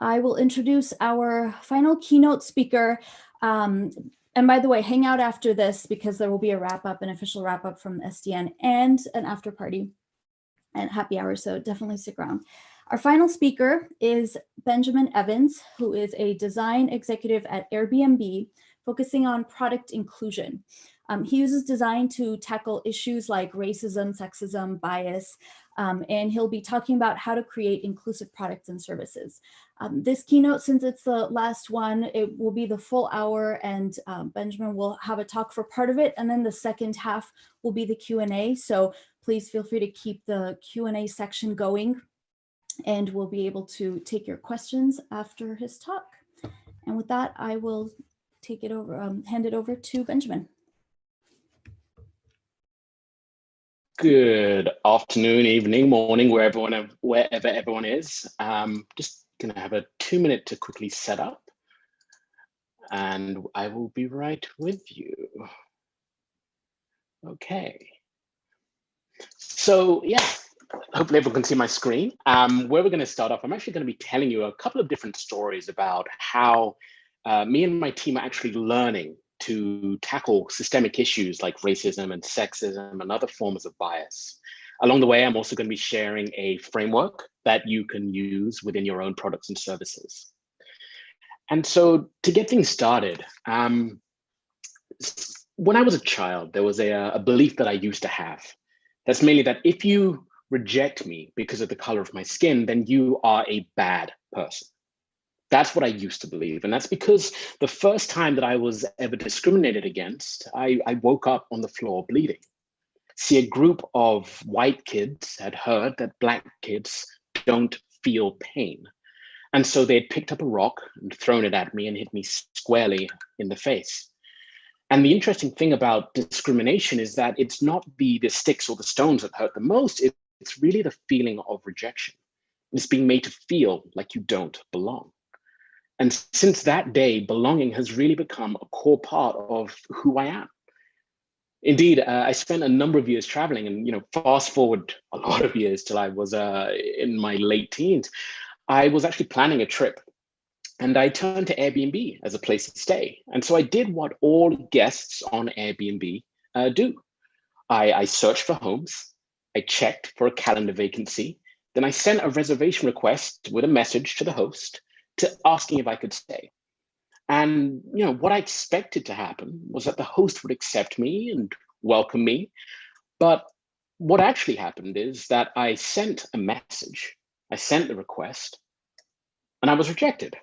I will introduce our final keynote speaker. And by the way, hang out after this because there will be a wrap-up, an official wrap-up from SDN and an after party and happy hour, so definitely stick around. Our final speaker is Benjamin Evans, who is a design executive at Airbnb, focusing on product inclusion. He uses design to tackle issues like racism, sexism, bias, and he'll be talking about how to create inclusive products and services. This keynote, since it's the last one, it will be the full hour, and Benjamin will have a talk for part of it, and then the second half will be the Q&A. So please feel free to keep the Q&A section going, and we'll be able to take your questions after his talk. And with that, I will take it over, hand it over to Benjamin. Good afternoon, evening, morning, wherever everyone is. Just gonna have a 2-minute to quickly set up, and I will be right with you. Okay. So yeah, hopefully everyone can see my screen. Where we're going to start off, I'm actually going to be telling you a couple of different stories about how me and my team are actually learning to tackle systemic issues like racism and sexism and other forms of bias. Along the way, I'm also going to be sharing a framework that you can use within your own products and services. And so to get things started, when I was a child, there was a belief that I used to have. That's mainly that if you reject me because of the color of my skin, then you are a bad person. That's what I used to believe. And that's because the first time that I was ever discriminated against, I woke up on the floor bleeding. See, a group of white kids had heard that Black kids don't feel pain. And so they had picked up a rock and thrown it at me and hit me squarely in the face. And the interesting thing about discrimination is that it's not the sticks or the stones that hurt the most, it's really the feeling of rejection. It's being made to feel like you don't belong. And since that day, belonging has really become a core part of who I am. Indeed, I spent a number of years traveling, and fast forward a lot of years till I was in my late teens, I was actually planning a trip. And I turned to Airbnb as a place to stay. And so I did what all guests on Airbnb do. I searched for homes, I checked for a calendar vacancy, then I sent a reservation request with a message to the host asking if I could stay. And what I expected to happen was that the host would accept me and welcome me. But what actually happened is that I sent a message, I sent the request, and I was rejected.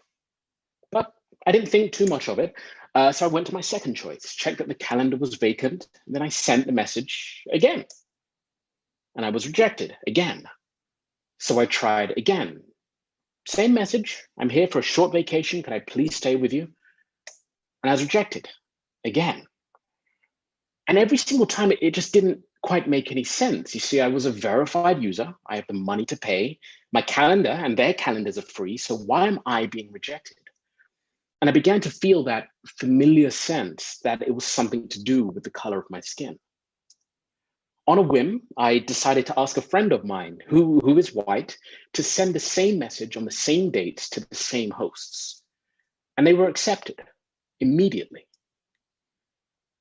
But I didn't think too much of it. So I went to my second choice, checked that the calendar was vacant, and then I sent the message again. And I was rejected again. So I tried again. Same message, I'm here for a short vacation, can I please stay with you? And I was rejected again. And every single time it just didn't quite make any sense. You see, I was a verified user, I have the money to pay, my calendar and their calendars are free, so why am I being rejected? And I began to feel that familiar sense that it was something to do with the color of my skin. On a whim, I decided to ask a friend of mine who is white to send the same message on the same dates to the same hosts. And they were accepted immediately.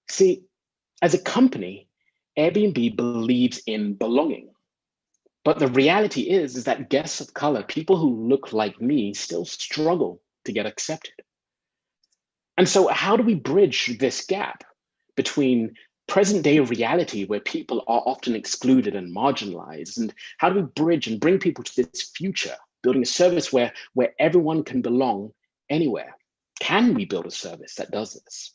See, as a company, Airbnb believes in belonging. But the reality is that guests of color, people who look like me, still struggle to get accepted. And so how do we bridge this gap between present day reality where people are often excluded and marginalized? And how do we bridge and bring people to this future, building a service where everyone can belong anywhere? Can we build a service that does this?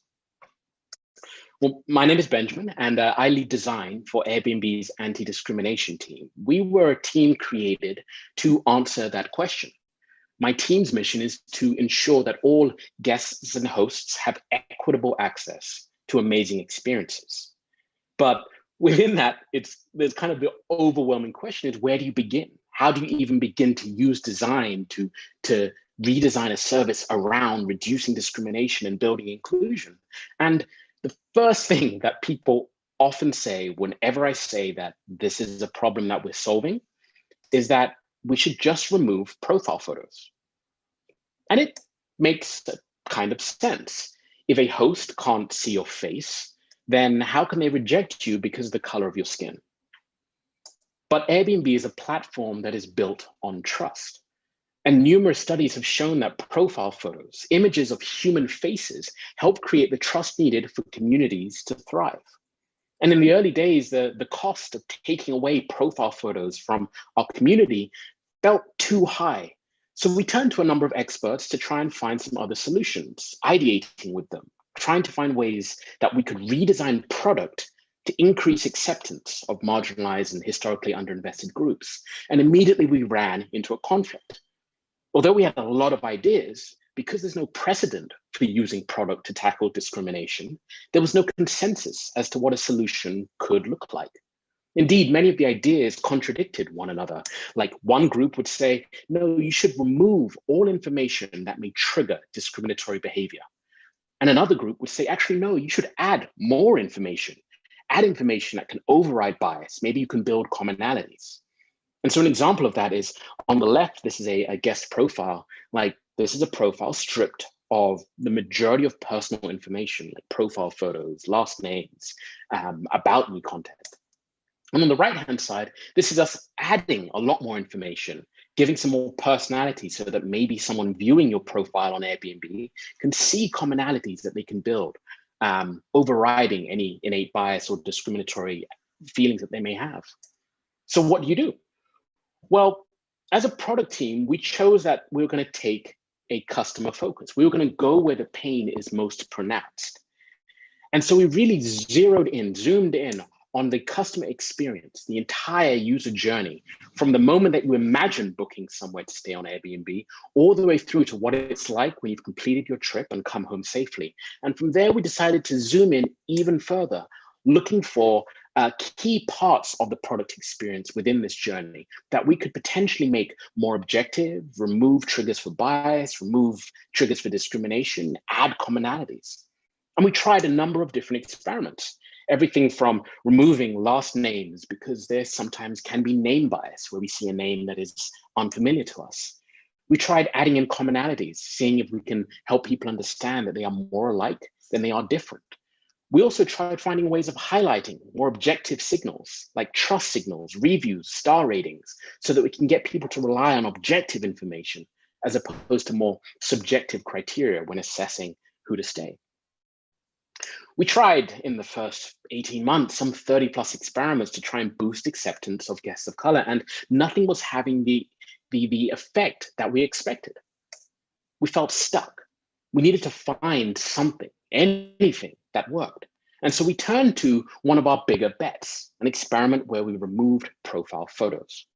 Well, my name is Benjamin, and I lead design for Airbnb's anti-discrimination team. We were a team created to answer that question. My team's mission is to ensure that all guests and hosts have equitable access to amazing experiences. But within that, there's kind of the overwhelming question is, where do you begin? How do you even begin to use design to redesign a service around reducing discrimination and building inclusion? And the first thing that people often say whenever I say that this is a problem that we're solving is that we should just remove profile photos. And it makes a kind of sense. If a host can't see your face, then how can they reject you because of the color of your skin? But Airbnb is a platform that is built on trust. And numerous studies have shown that profile photos, images of human faces, help create the trust needed for communities to thrive. And in the early days, the cost of taking away profile photos from our community felt too high. So we turned to a number of experts to try and find some other solutions, ideating with them, trying to find ways that we could redesign product to increase acceptance of marginalized and historically underinvested groups. And immediately we ran into a conflict. Although we had a lot of ideas, because there's no precedent for using product to tackle discrimination, there was no consensus as to what a solution could look like. Indeed, many of the ideas contradicted one another. Like one group would say, no, you should remove all information that may trigger discriminatory behavior. And another group would say, actually, no, you should add more information, add information that can override bias. Maybe you can build commonalities. And so an example of that is on the left, this is a guest profile. Like this is a profile stripped of the majority of personal information, like profile photos, last names, about me content. And on the right-hand side, this is us adding a lot more information, giving some more personality so that maybe someone viewing your profile on Airbnb can see commonalities that they can build, overriding any innate bias or discriminatory feelings that they may have. So what do you do? Well, as a product team, we chose that we were going to take a customer focus. We were going to go where the pain is most pronounced. And so we really zoomed in on the customer experience, the entire user journey, from the moment that you imagine booking somewhere to stay on Airbnb, all the way through to what it's like when you've completed your trip and come home safely. And from there, we decided to zoom in even further, looking for key parts of the product experience within this journey that we could potentially make more objective, remove triggers for bias, remove triggers for discrimination, add commonalities. And we tried a number of different experiments, everything from removing last names, because there sometimes can be name bias where we see a name that is unfamiliar to us. We tried adding in commonalities, seeing if we can help people understand that they are more alike than they are different. We also tried finding ways of highlighting more objective signals, like trust signals, reviews, star ratings, so that we can get people to rely on objective information as opposed to more subjective criteria when assessing who to stay. We tried in the first 18 months, some 30 plus experiments to try and boost acceptance of guests of color, and nothing was having the effect that we expected. We felt stuck. We needed to find something, anything that worked. And so we turned to one of our bigger bets, an experiment where we removed profile photos.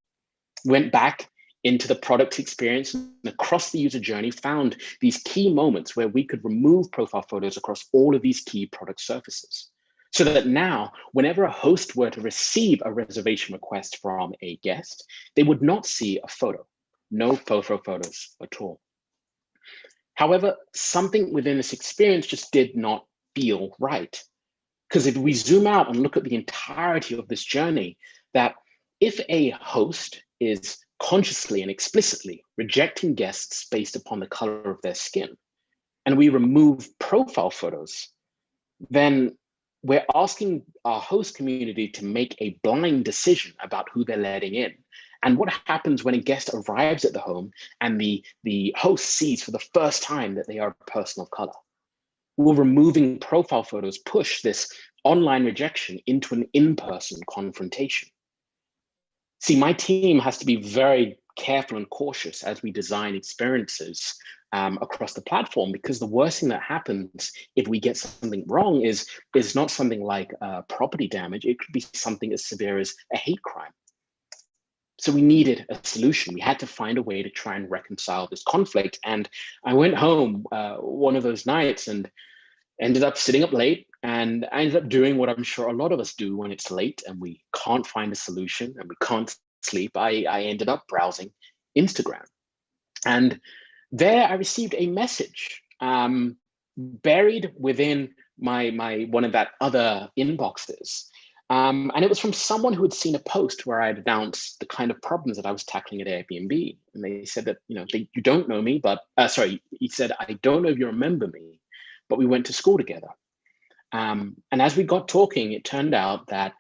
We went back into the product experience and across the user journey, found these key moments where we could remove profile photos across all of these key product surfaces. So that now, whenever a host were to receive a reservation request from a guest, they would not see a photo, no profile photos at all. However, something within this experience just did not feel right. Because if we zoom out and look at the entirety of this journey, that if a host is consciously and explicitly rejecting guests based upon the color of their skin, and we remove profile photos, then we're asking our host community to make a blind decision about who they're letting in. And what happens when a guest arrives at the home and the host sees for the first time that they are a person of color? Will removing profile photos push this online rejection into an in-person confrontation? See, my team has to be very careful and cautious as we design experiences across the platform, because the worst thing that happens if we get something wrong is not something like property damage. It could be something as severe as a hate crime. So we needed a solution. We had to find a way to try and reconcile this conflict. And I went home one of those nights and ended up sitting up late, and I ended up doing what I'm sure a lot of us do when it's late and we can't find a solution and we can't sleep. I ended up browsing Instagram. And there I received a message buried within my one of that other inboxes. And it was from someone who had seen a post where I had announced the kind of problems that I was tackling at Airbnb. And they said that, you don't know me, but he said, I don't know if you remember me, but we went to school together. And as we got talking, it turned out that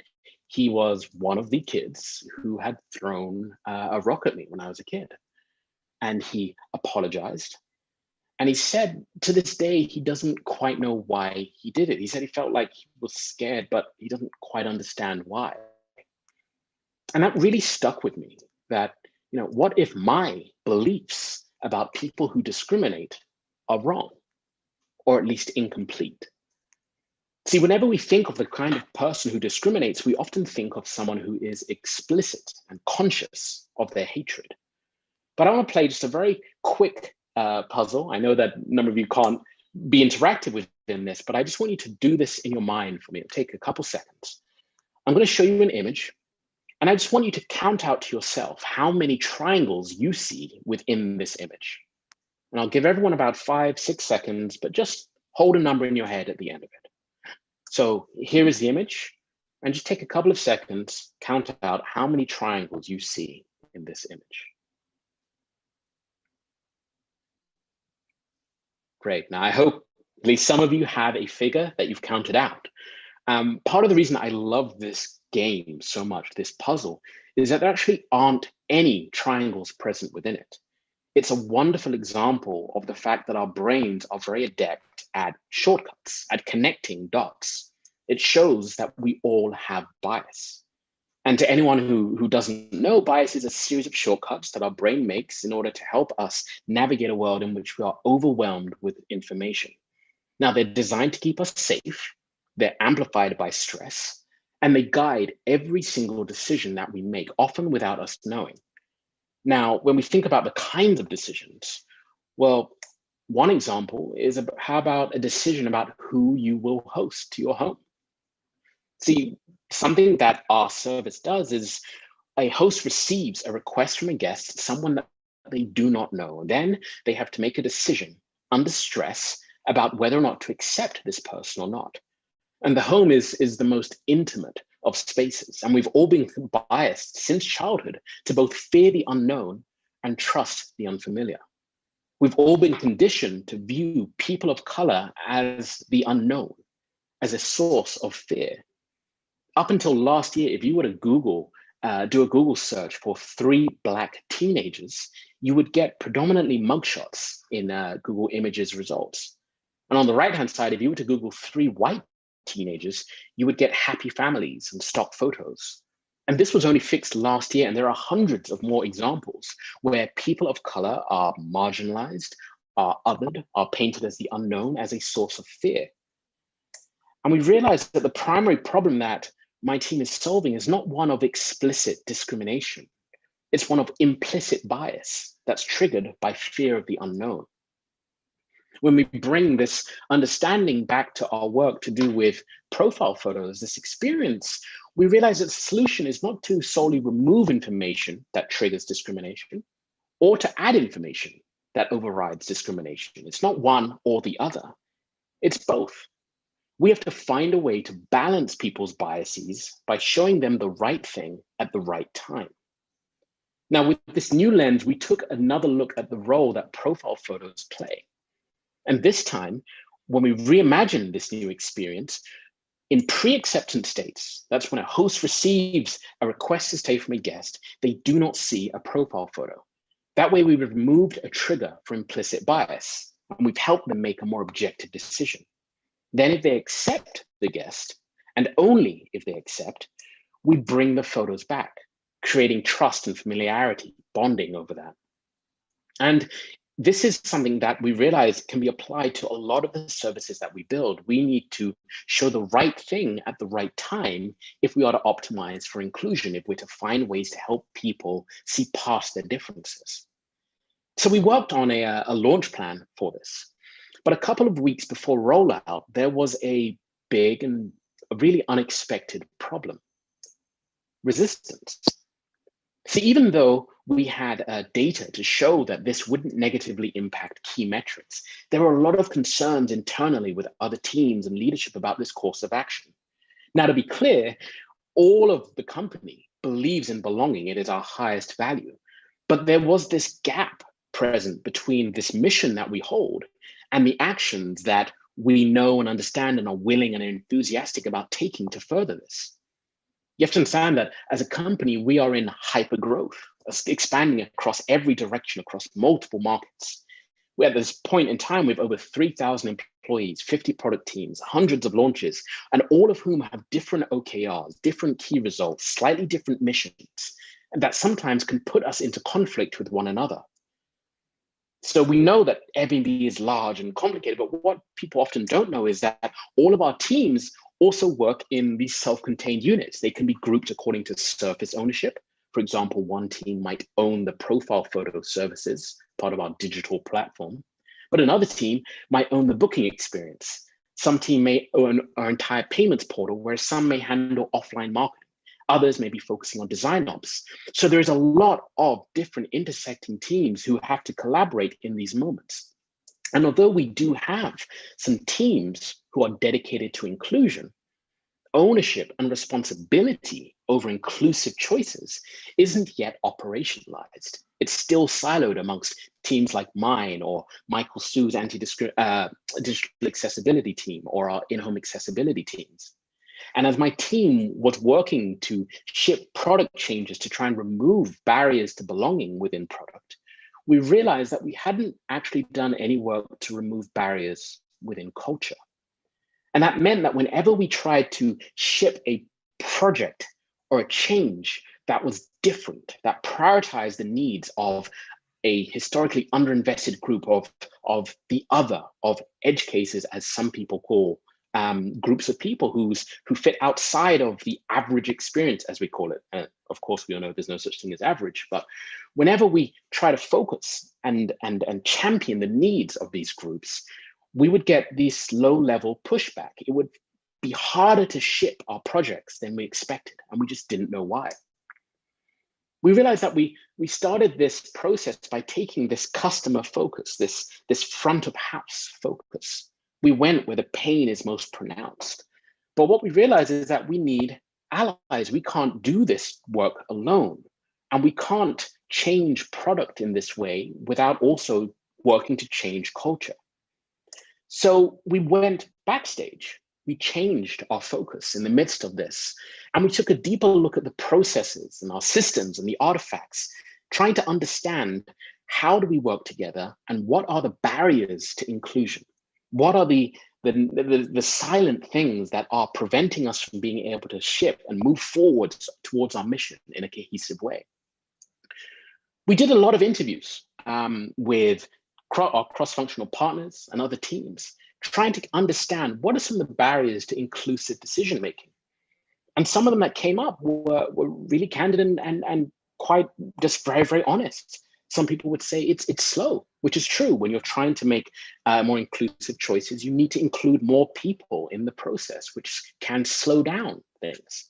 he was one of the kids who had thrown a rock at me when I was a kid. And he apologized. And he said to this day, he doesn't quite know why he did it. He said he felt like he was scared, but he doesn't quite understand why. And that really stuck with me, that, what if my beliefs about people who discriminate are wrong, or at least incomplete? See, whenever we think of the kind of person who discriminates, we often think of someone who is explicit and conscious of their hatred. But I want to play just a very quick puzzle. I know that a number of you can't be interactive within this, but I just want you to do this in your mind for me. It'll take a couple seconds. I'm going to show you an image, and I just want you to count out to yourself how many triangles you see within this image. And I'll give everyone about 5-6 seconds, but just hold a number in your head at the end of it. So here is the image, and just take a couple of seconds, count out how many triangles you see in this image. Great. Now, I hope at least some of you have a figure that you've counted out. Part of the reason I love this game so much, this puzzle, is that there actually aren't any triangles present within it. It's a wonderful example of the fact that our brains are very adept at shortcuts, at connecting dots. It shows that we all have bias. And to anyone who doesn't know, bias is a series of shortcuts that our brain makes in order to help us navigate a world in which we are overwhelmed with information. Now, they're designed to keep us safe, they're amplified by stress, and they guide every single decision that we make, often without us knowing. Now, when we think about the kinds of decisions, well, one example is how about a decision about who you will host to your home? See, something that our service does is a host receives a request from a guest, someone that they do not know. Then they have to make a decision under stress about whether or not to accept this person or not. And the home is the most intimate of spaces. And we've all been biased since childhood to both fear the unknown and trust the unfamiliar. We've all been conditioned to view people of color as the unknown, as a source of fear. Up until last year, if you were to do a Google search for 3 Black teenagers, you would get predominantly mugshots in Google Images results. And on the right-hand side, if you were to Google 3 white teenagers, you would get happy families and stock photos. And this was only fixed last year, and there are hundreds of more examples where people of color are marginalized, are othered, are painted as the unknown, as a source of fear. And we realized that the primary problem that my team is solving is not one of explicit discrimination. It's one of implicit bias that's triggered by fear of the unknown. When we bring this understanding back to our work to do with profile photos, this experience, we realize that the solution is not to solely remove information that triggers discrimination or to add information that overrides discrimination. It's not one or the other, it's both. We have to find a way to balance people's biases by showing them the right thing at the right time. Now, with this new lens, we took another look at the role that profile photos play. And this time, when we reimagine this new experience, in pre-acceptance states, that's when a host receives a request to stay from a guest, they do not see a profile photo. That way, we've removed a trigger for implicit bias, and we've helped them make a more objective decision. Then if they accept the guest, and only if they accept, we bring the photos back, creating trust and familiarity, bonding over that. And this is something that we realize can be applied to a lot of the services that we build. We need to show the right thing at the right time if we are to optimize for inclusion, if we're to find ways to help people see past their differences. So we worked on a launch plan for this. But a couple of weeks before rollout, there was a big and a really unexpected problem: resistance. See, even though we had data to show that this wouldn't negatively impact key metrics, there were a lot of concerns internally with other teams and leadership about this course of action. Now, to be clear, all of the company believes in belonging. It is our highest value. But there was this gap present between this mission that we hold and the actions that we know and understand and are willing and enthusiastic about taking to further this. You have to understand that as a company, we are in hyper growth, expanding across every direction, across multiple markets. We're at this point in time with over 3,000 employees, 50 product teams, hundreds of launches, and all of whom have different OKRs, different key results, slightly different missions, and that sometimes can put us into conflict with one another. So we know that Airbnb is large and complicated, but what people often don't know is that all of our teams also work in these self-contained units. They can be grouped according to surface ownership. For example, one team might own the profile photo services, part of our digital platform, but another team might own the booking experience. Some team may own our entire payments portal, whereas some may handle offline marketing. Others may be focusing on design ops. So there's a lot of different intersecting teams who have to collaborate in these moments. And although we do have some teams who are dedicated to inclusion, ownership and responsibility over inclusive choices isn't yet operationalized. It's still siloed amongst teams like mine or Michael Su's digital accessibility team or our in-home accessibility teams. And as my team was working to ship product changes to try and remove barriers to belonging within product, we realized that we hadn't actually done any work to remove barriers within culture. And that meant that whenever we tried to ship a project or a change that was different, that prioritized the needs of a historically underinvested group of the other, of edge cases, as some people call groups of people who fit outside of the average experience, as we call it. Of course, we all know there's no such thing as average, but whenever we try to focus and champion the needs of these groups, we would get this low-level pushback. It would be harder to ship our projects than we expected, and we just didn't know why. We realized that we started this process by taking this customer focus, this front of house focus. We went where the pain is most pronounced. But what we realized is that we need allies. We can't do this work alone. And we can't change product in this way without also working to change culture. So we went backstage. We changed our focus in the midst of this. And we took a deeper look at the processes and our systems and the artifacts, trying to understand how do we work together and what are the barriers to inclusion? What are the silent things that are preventing us from being able to ship and move forward towards our mission in a cohesive way? We did a lot of interviews with our cross-functional partners and other teams, trying to understand what are some of the barriers to inclusive decision-making. And some of them that came up were really candid and quite just very, very honest. Some people would say it's slow, which is true. When you're trying to make more inclusive choices, you need to include more people in the process, which can slow down things.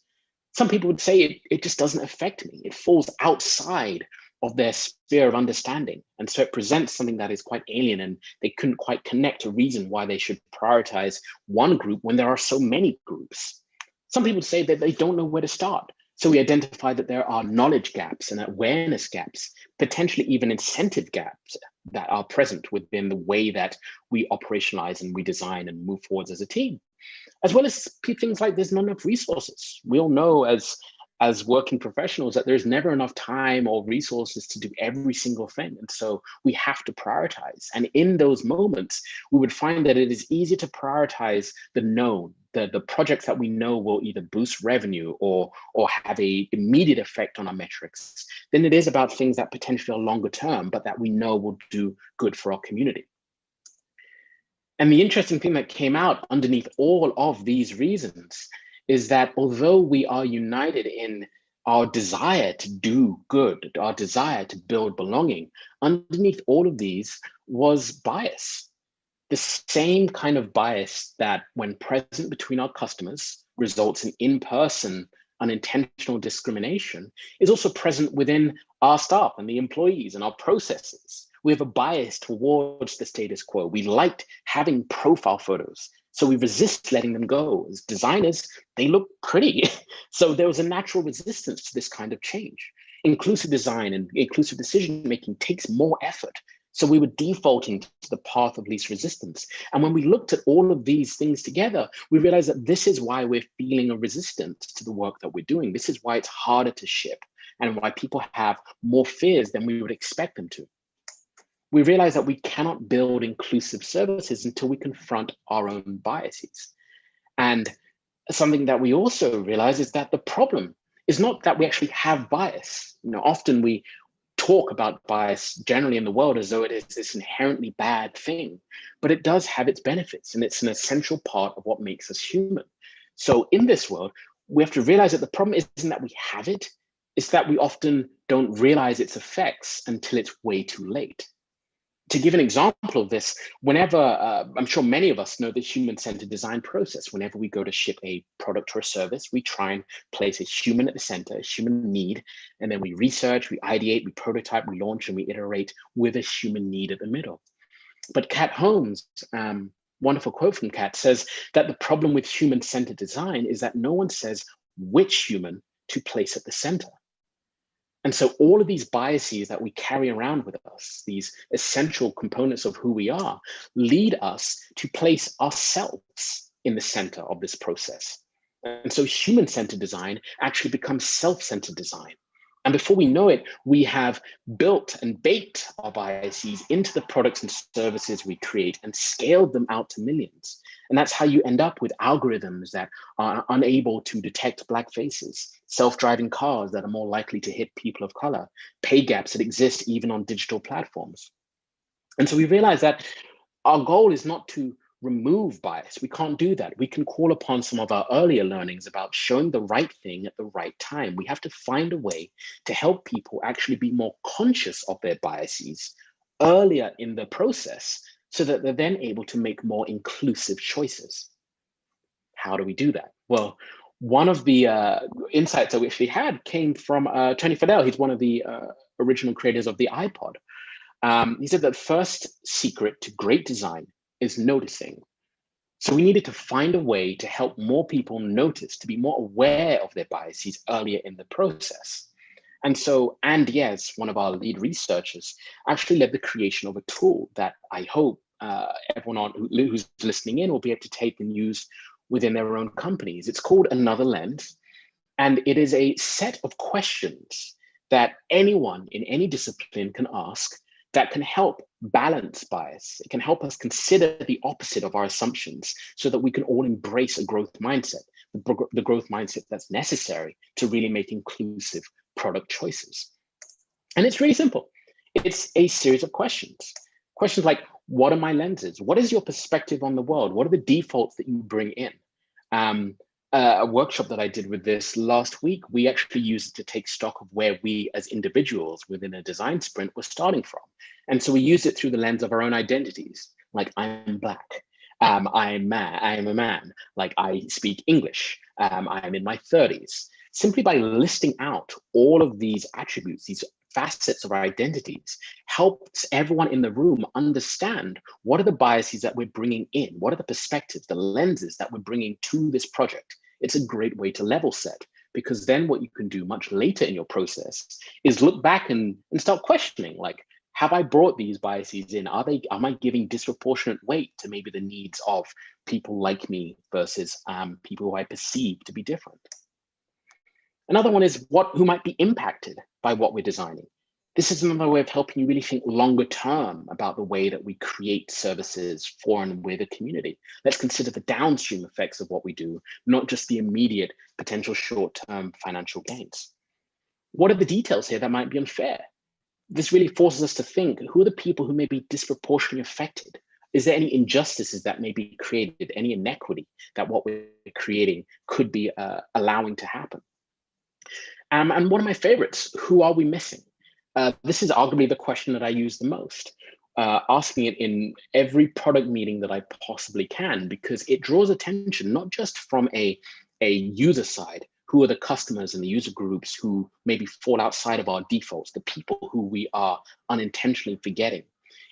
Some people would say it just doesn't affect me. It falls outside of their sphere of understanding. And so it presents something that is quite alien, and they couldn't quite connect a reason why they should prioritize one group when there are so many groups. Some people say that they don't know where to start. So we identified that there are knowledge gaps and awareness gaps, potentially even incentive gaps that are present within the way that we operationalize and we design and move forwards as a team, as well as things like there's not enough resources. We all know as working professionals that there's never enough time or resources to do every single thing. And so we have to prioritize. And in those moments, we would find that it is easier to prioritize the known, the projects that we know will either boost revenue or have a immediate effect on our metrics than it is about things that potentially are longer term, but that we know will do good for our community. And the interesting thing that came out underneath all of these reasons is that although we are united in our desire to do good, our desire to build belonging, underneath all of these was bias. The same kind of bias that, when present between our customers, results in in-person unintentional discrimination, is also present within our staff and the employees and our processes. We have a bias towards the status quo. We liked having profile photos So we resist letting them go. As designers, they look pretty. So there was a natural resistance to this kind of change. Inclusive design and inclusive decision-making takes more effort. So we were defaulting to the path of least resistance. And when we looked at all of these things together, we realized that this is why we're feeling a resistance to the work that we're doing. This is why it's harder to ship and why people have more fears than we would expect them to. We realize that we cannot build inclusive services until we confront our own biases. And something that we also realize is that the problem is not that we actually have bias. Often we talk about bias generally in the world as though it is this inherently bad thing, but it does have its benefits, and it's an essential part of what makes us human. So in this world, we have to realize that the problem isn't that we have it, it's that we often don't realize its effects until it's way too late. To give an example of this, whenever, I'm sure many of us know the human-centered design process. Whenever we go to ship a product or a service, we try and place a human at the center, a human need, and then we research, we ideate, we prototype, we launch, and we iterate with a human need at the middle. But Kat Holmes, wonderful quote from Kat, says that the problem with human-centered design is that no one says which human to place at the center. And so all of these biases that we carry around with us, these essential components of who we are, lead us to place ourselves in the center of this process. And so human-centered design actually becomes self-centered design. And before we know it, we have built and baked our biases into the products and services we create and scaled them out to millions. And that's how you end up with algorithms that are unable to detect Black faces, self-driving cars that are more likely to hit people of color, pay gaps that exist even on digital platforms. And so we realize that our goal is not to remove bias. We can't do that. We can call upon some of our earlier learnings about showing the right thing at the right time. We have to find a way to help people actually be more conscious of their biases earlier in the process, so that they're then able to make more inclusive choices. How do we do that? Well, one of the insights that we actually had came from Tony Fadell. He's one of the original creators of the iPod. He said that first secret to great design is noticing. So we needed to find a way to help more people notice, to be more aware of their biases earlier in the process. And so, and yes, one of our lead researchers actually led the creation of a tool that I hope everyone who's listening in will be able to take and use within their own companies. It's called Another Lens, and it is a set of questions that anyone in any discipline can ask that can help balance bias. It can help us consider the opposite of our assumptions so that we can all embrace a growth mindset, the growth mindset that's necessary to really make inclusive product choices. And it's really simple. It's a series of questions. Questions like, what are my lenses? What is your perspective on the world? What are the defaults that you bring in? A workshop that I did with this last week, we actually used it to take stock of where we as individuals within a design sprint were starting from. And so we used it through the lens of our own identities, like I'm Black, I'm a man, like I speak English, I'm in my 30s. Simply by listing out all of these attributes, these facets of our identities, helps everyone in the room understand what are the biases that we're bringing in, what are the perspectives, the lenses that we're bringing to this project. It's a great way to level set, because then what you can do much later in your process is look back and start questioning, like, have I brought these biases in? Am I giving disproportionate weight to maybe the needs of people like me versus people who I perceive to be different? Another one is who might be impacted by what we're designing. This is another way of helping you really think longer term about the way that we create services for and with a community. Let's consider the downstream effects of what we do, not just the immediate potential short-term financial gains. What are the details here that might be unfair? This really forces us to think, who are the people who may be disproportionately affected? Is there any injustices that may be created, any inequity that what we're creating could be allowing to happen? And one of my favorites, who are we missing? This is arguably the question that I use the most, asking it in every product meeting that I possibly can, because it draws attention not just from a user side, who are the customers and the user groups who maybe fall outside of our defaults, the people who we are unintentionally forgetting.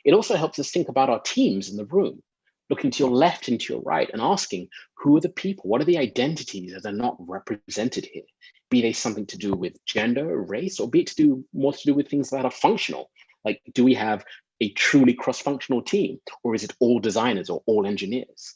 It also helps us think about our teams in the room. looking to your left and to your right and asking, who are the people? What are the identities that are not represented here? Be they something to do with gender, race, or be it more to do with things that are functional. Like, do we have a truly cross-functional team, or is it all designers or all engineers?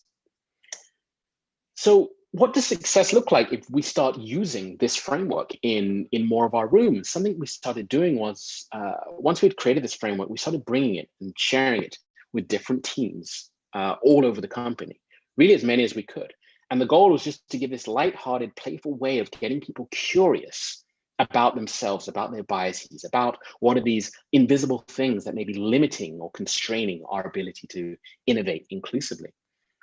So what does success look like if we start using this framework in more of our rooms? Something we started doing was, once we'd created this framework, we started bringing it and sharing it with different teams all over the company, really as many as we could. And the goal was just to give this lighthearted, playful way of getting people curious about themselves, about their biases, about what are these invisible things that may be limiting or constraining our ability to innovate inclusively.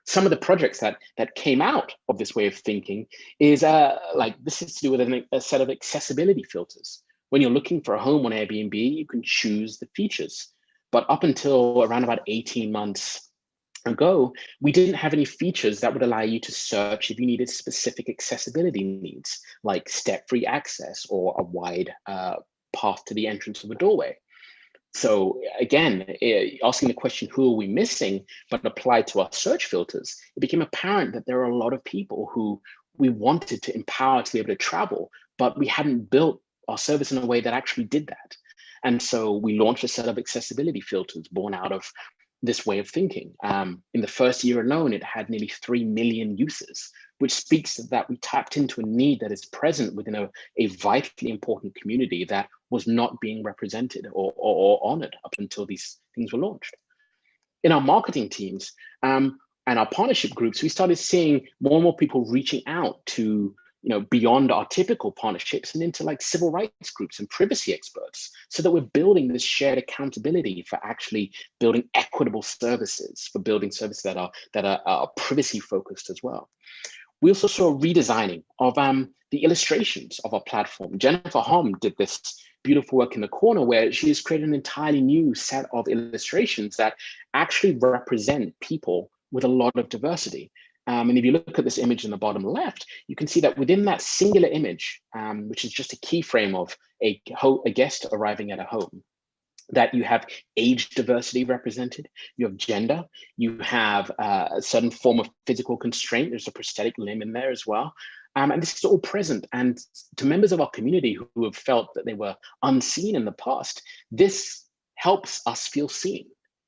Some of the projects that came out of this way of thinking is like, this is to do with a set of accessibility filters. When you're looking for a home on Airbnb, you can choose the features. But up until around about 18 months ago, we didn't have any features that would allow you to search if you needed specific accessibility needs, like step-free access or a wide path to the entrance of a doorway. So again, asking the question, who are we missing, but applied to our search filters, it became apparent that there are a lot of people who we wanted to empower to be able to travel, but we hadn't built our service in a way that actually did that. And so we launched a set of accessibility filters born out of this way of thinking. In the first year alone, it had nearly 3 million uses, which speaks to that we tapped into a need that is present within a vitally important community that was not being represented or honored up until these things were launched. In our marketing teams and our partnership groups, we started seeing more and more people reaching out to, beyond our typical partnerships and into like civil rights groups and privacy experts, so that we're building this shared accountability for actually building equitable services, for building services that are privacy focused as well. We also saw a redesigning of the illustrations of our platform. Jennifer Hom did this beautiful work in the corner where she has created an entirely new set of illustrations that actually represent people with a lot of diversity. And if you look at this image in the bottom left, you can see that within that singular image, which is just a keyframe of a guest arriving at a home, that you have age diversity represented, you have gender, you have a certain form of physical constraint, there's a prosthetic limb in there as well. And this is all present. And to members of our community who have felt that they were unseen in the past, this helps us feel seen.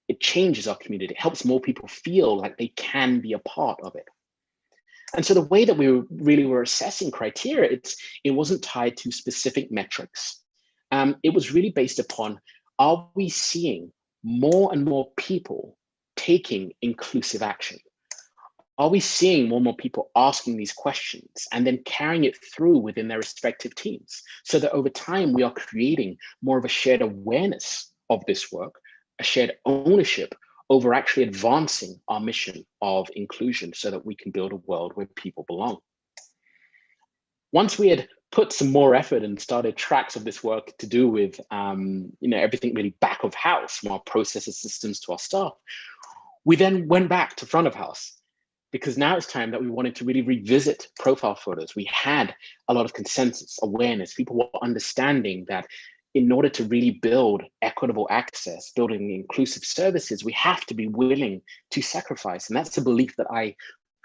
It changes our community, it helps more people feel like they can be a part of it. And so the way that we really were assessing criteria, it wasn't tied to specific metrics. It was really based upon, are we seeing more and more people taking inclusive action? Are we seeing more and more people asking these questions and then carrying it through within their respective teams, so that over time we are creating more of a shared awareness of this work, a shared ownership over actually advancing our mission of inclusion, so that we can build a world where people belong. Once we had put some more effort and started tracks of this work to do with everything really back of house, from our processes, systems to our staff, we then went back to front of house, because now it's time that we wanted to really revisit profile photos. We had a lot of consensus, awareness. People were understanding that in order to really build equitable access, building inclusive services, we have to be willing to sacrifice. And that's a belief that I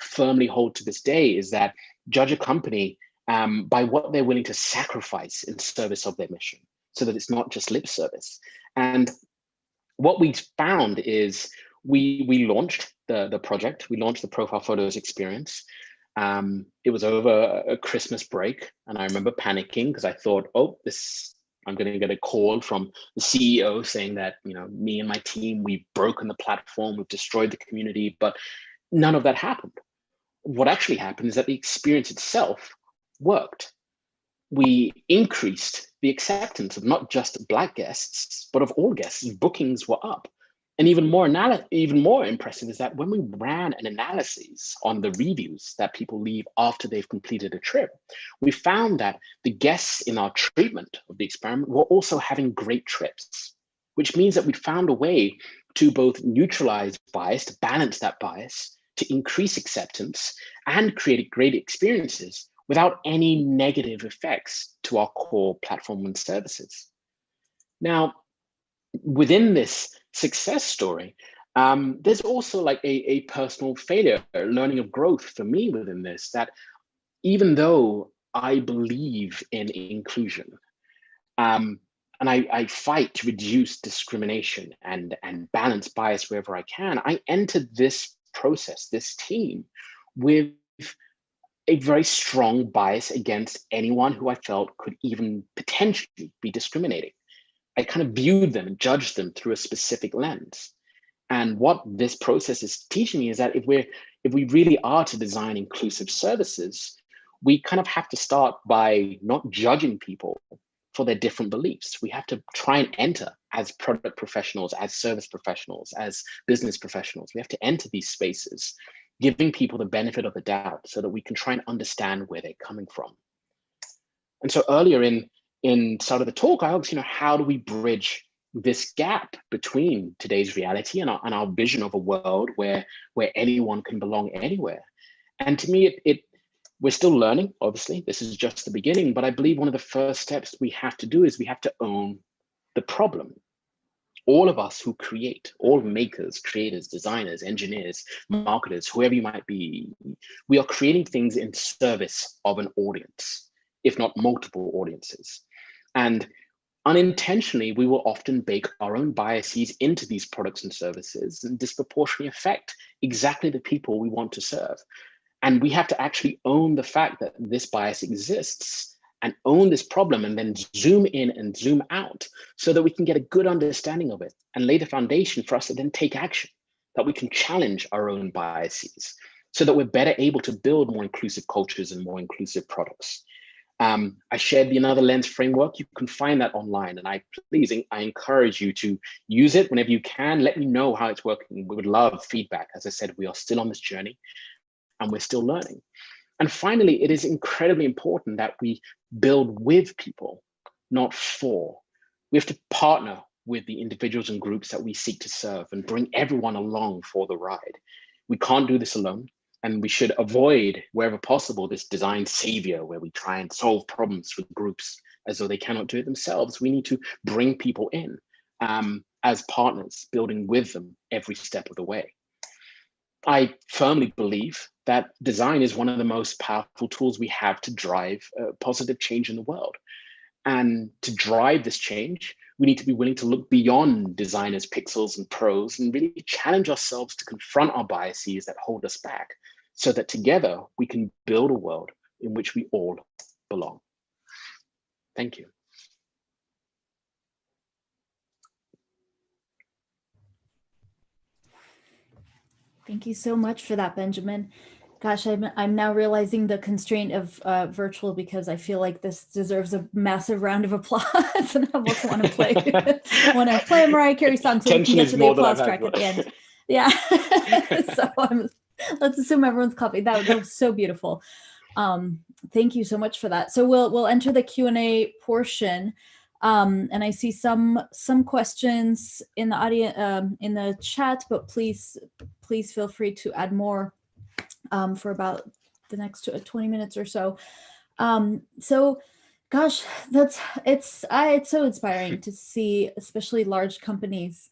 firmly hold to this day, is that judge a company by what they're willing to sacrifice in service of their mission, so that it's not just lip service. And what we found is we launched the project, we launched the Profile Photos experience. It was over a Christmas break, and I remember panicking because I thought, I'm going to get a call from the CEO saying that, me and my team, we've broken the platform, we've destroyed the community, but none of that happened. What actually happened is that the experience itself worked. We increased the acceptance of not just Black guests, but of all guests. Bookings were up. And even more impressive is that when we ran an analysis on the reviews that people leave after they've completed a trip, we found that the guests in our treatment of the experiment were also having great trips, which means that we found a way to both neutralize bias, to balance that bias, to increase acceptance, and create great experiences without any negative effects to our core platform and services. Now, within this success story, There's also like a personal failure, learning of growth for me within this, that even though I believe in inclusion, and I fight to reduce discrimination and balance bias wherever I can, I entered this process, this team, with a very strong bias against anyone who I felt could even potentially be discriminating. I kind of viewed them and judged them through a specific lens. And what this process is teaching me is that if we really are to design inclusive services, we kind of have to start by not judging people for their different beliefs. We have to try and enter as product professionals, as service professionals, as business professionals. We have to enter these spaces, giving people the benefit of the doubt so that we can try and understand where they're coming from. And so earlier in start of the talk, I asked, how do we bridge this gap between today's reality and our vision of a world where anyone can belong anywhere? And to me, we're still learning, obviously. This is just the beginning, but I believe one of the first steps we have to do is we have to own the problem. All of us who create, all makers, creators, designers, engineers, marketers, whoever you might be, we are creating things in service of an audience, if not multiple audiences. And unintentionally, we will often bake our own biases into these products and services and disproportionately affect exactly the people we want to serve. And we have to actually own the fact that this bias exists and own this problem, and then zoom in and zoom out so that we can get a good understanding of it and lay the foundation for us to then take action, that we can challenge our own biases so that we're better able to build more inclusive cultures and more inclusive products. I shared the Another Lens framework. You can find that online, and I encourage you to use it whenever you can. Let me know how it's working. We would love feedback. As I said, we are still on this journey and we're still learning. And finally, it is incredibly important that we build with people, not for. We have to partner with the individuals and groups that we seek to serve and bring everyone along for the ride. We can't do this alone. And we should avoid, wherever possible, this design savior where we try and solve problems for groups as though they cannot do it themselves. We need to bring people in as partners, building with them every step of the way. I firmly believe that design is one of the most powerful tools we have to drive positive change in the world. And to drive this change, we need to be willing to look beyond designers' pixels and pros and really challenge ourselves to confront our biases that hold us back, so that together we can build a world in which we all belong. Thank you. Thank you so much for that, Benjamin. Gosh, I'm now realizing the constraint of virtual, because I feel like this deserves a massive round of applause, and I almost want to play a Mariah Carey song so we can get to the applause track at the end. Yeah. So let's assume everyone's clapping. That was so beautiful. Thank you so much for that. So we'll enter the Q&A portion. And I see some questions in the audience, in the chat, but please feel free to add more for about the next 20 minutes or so. So gosh, it's so inspiring to see, especially large companies,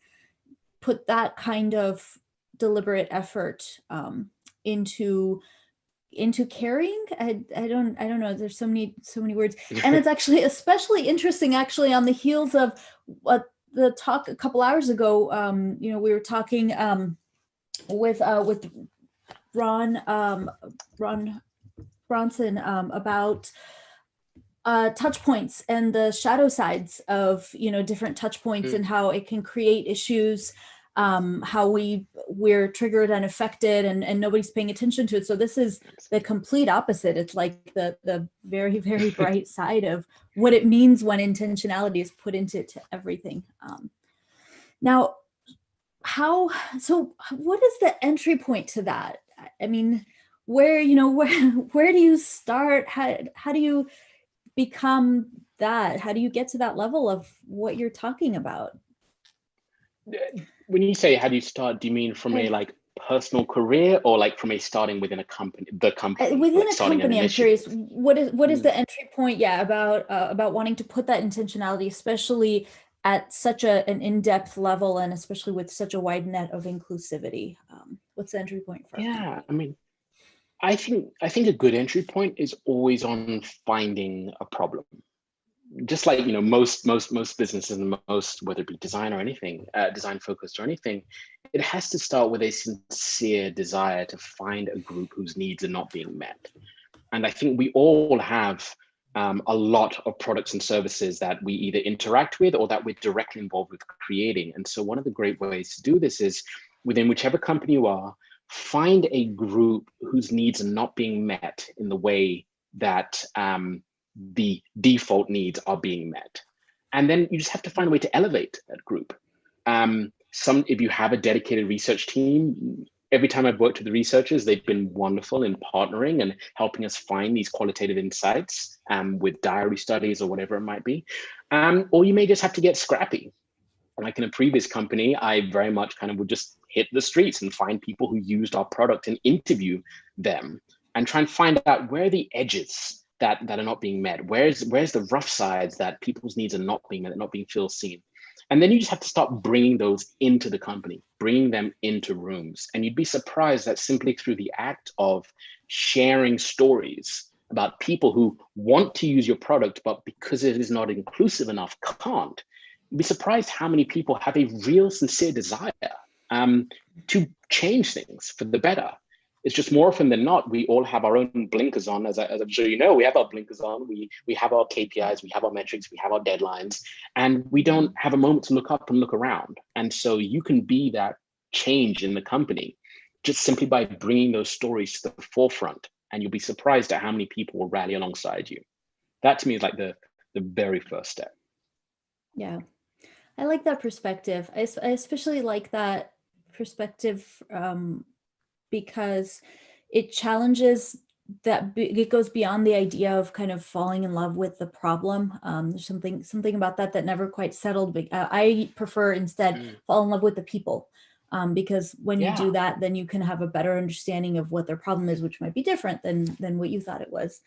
put that kind of deliberate effort into caring. I don't know, there's so many words. And it's actually especially interesting on the heels of what the talk a couple hours ago. We were talking with Ron Bronson about touch points and the shadow sides of different touch points and how it can create issues, how we're triggered and affected, and nobody's paying attention to it. So this is the complete opposite. It's like the very, very bright side of what it means when intentionality is put into everything. Now, what is the entry point to that? I mean, where do you start? How do you become that? How do you get to that level of what you're talking about? When you say how do you start, do you mean from a personal career, or like from a starting within a company? Within a company, I'm curious. What is the entry point? Yeah, about wanting to put that intentionality, especially at such an in-depth level, and especially with such a wide net of inclusivity? What's the entry point for a Yeah, company? I mean, I think a good entry point is always on finding a problem. Just like, you know, most businesses and most, whether it be design or anything, design focused or anything, it has to start with a sincere desire to find a group whose needs are not being met. And I think we all have a lot of products and services that we either interact with or that we're directly involved with creating. And so one of the great ways to do this is, within whichever company you are, find a group whose needs are not being met in the way that the default needs are being met. And then you just have to find a way to elevate that group. If you have a dedicated research team, every time I've worked with the researchers, they've been wonderful in partnering and helping us find these qualitative insights with diary studies or whatever it might be. Or you may just have to get scrappy. Like in a previous company, I very much kind of would just hit the streets and find people who used our product and interview them and try and find out where are the edges that are not being met. Where's the rough sides that people's needs are not being met, not being feel seen. And then you just have to start bringing those into the company, bringing them into rooms. And you'd be surprised that simply through the act of sharing stories about people who want to use your product, but because it is not inclusive enough, can't. You'd be surprised how many people have a real sincere desire to change things for the better. It's just more often than not, we all have our own blinkers on. As I'm sure you know, we have our blinkers on. We have our KPIs, we have our metrics, we have our deadlines, and we don't have a moment to look up and look around. And so you can be that change in the company just simply by bringing those stories to the forefront, and you'll be surprised at how many people will rally alongside you. That to me is like the very first step. Yeah, I like that perspective. I especially like that perspective because it challenges that it goes beyond the idea of kind of falling in love with the problem. There's something about that never quite settled. But I prefer instead fall in love with the people, because when you do that, then you can have a better understanding of what their problem is, which might be different than what you thought it was.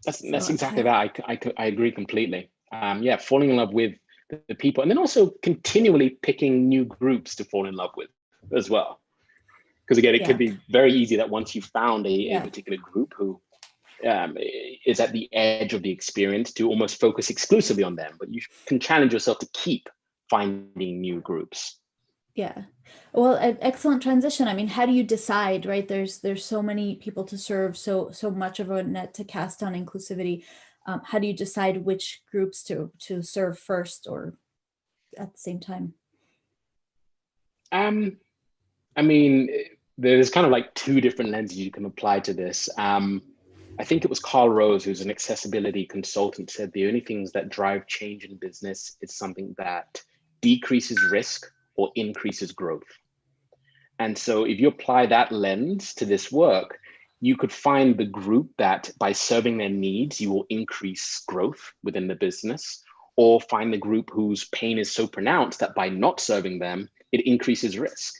That's exactly that. I agree completely. Yeah, falling in love with the people, and then also continually picking new groups to fall in love with as well. Because again, it could be very easy that once you've found a particular group who is at the edge of the experience, to almost focus exclusively on them, but you can challenge yourself to keep finding new groups. Yeah. Well, an excellent transition. I mean, how do you decide, right? There's so many people to serve, so much of a net to cast on inclusivity. How do you decide which groups to serve first or at the same time? I mean, there's kind of like two different lenses you can apply to this. I think it was Carl Rose, who's an accessibility consultant, said the only things that drive change in business is something that decreases risk or increases growth. And so if you apply that lens to this work, you could find the group that by serving their needs, you will increase growth within the business, or find the group whose pain is so pronounced that by not serving them, it increases risk.